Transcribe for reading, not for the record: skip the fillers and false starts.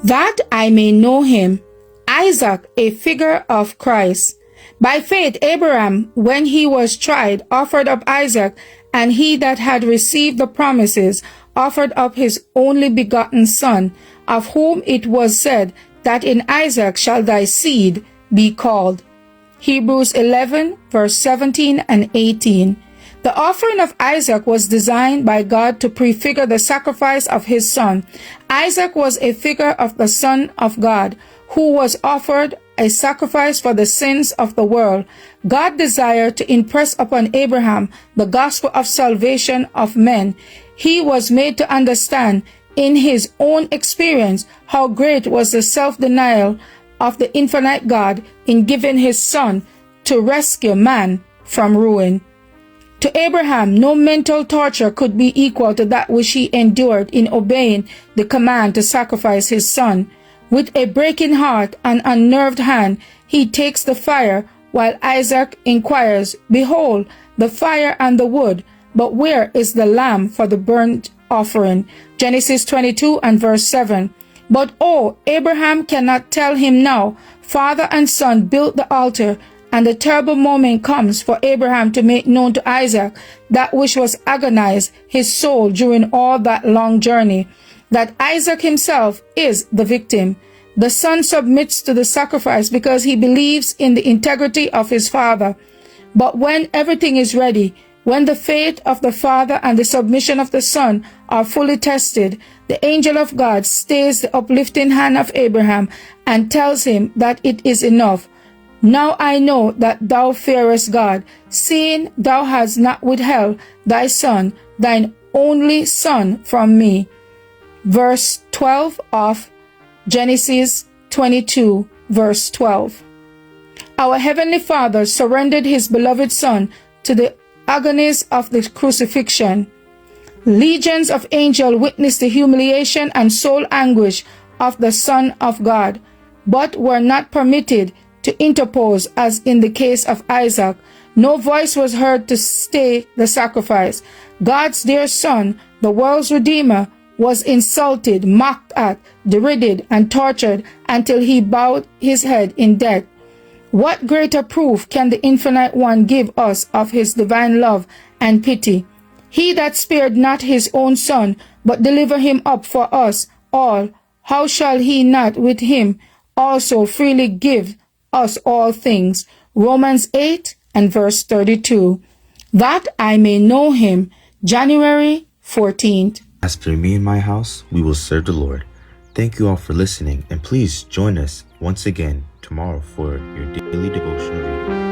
that I may know him. Isaac, a figure of Christ. By faith, Abraham, when he was tried, offered up Isaac, and he that had received the promises offered up his only begotten son, of whom it was said, that in Isaac shall thy seed be called. Hebrews 11, verse 17 and 18. The offering of Isaac was designed by God to prefigure the sacrifice of his son. Isaac was a figure of the Son of God, who was offered a sacrifice for the sins of the world. God desired to impress upon Abraham the gospel of salvation of men. He was made to understand in his own experience how great was the self-denial of the infinite God in giving his son to rescue man from ruin. To Abraham, no mental torture could be equal to that which he endured in obeying the command to sacrifice his son. With a breaking heart and unnerved hand, he takes the fire, while Isaac inquires, Behold, the fire and the wood, but where is the lamb for the burnt offering? Genesis 22 and verse 7. But Abraham cannot tell him now. Father and son built the altar, and the terrible moment comes for Abraham to make known to Isaac that which was agonized his soul during all that long journey, that Isaac himself is the victim. The son submits to the sacrifice because he believes in the integrity of his father. But when everything is ready, when the faith of the father and the submission of the son are fully tested, the angel of God stays the uplifting hand of Abraham and tells him that it is enough. Now I know that thou fearest God, seeing thou hast not withheld thy son, thine only son, from me. Verse 12 of Genesis 22, verse 12. Our Heavenly Father surrendered his beloved Son to the agonies of the crucifixion. Legions of angels witnessed the humiliation and soul anguish of the Son of God, but were not permitted to interpose as in the case of Isaac. No voice was heard to stay the sacrifice. God's dear Son, the world's Redeemer, was insulted, mocked at, derided, and tortured until he bowed his head in death. What greater proof can the Infinite One give us of his divine love and pity? He that spared not his own Son, but delivered him up for us all, how shall he not with him also freely give us all things? Romans 8 and verse 32. That I may know him. January 14th. As for me and my house, we will serve the Lord. Thank you all for listening, and please join us once again tomorrow for your daily devotional reading.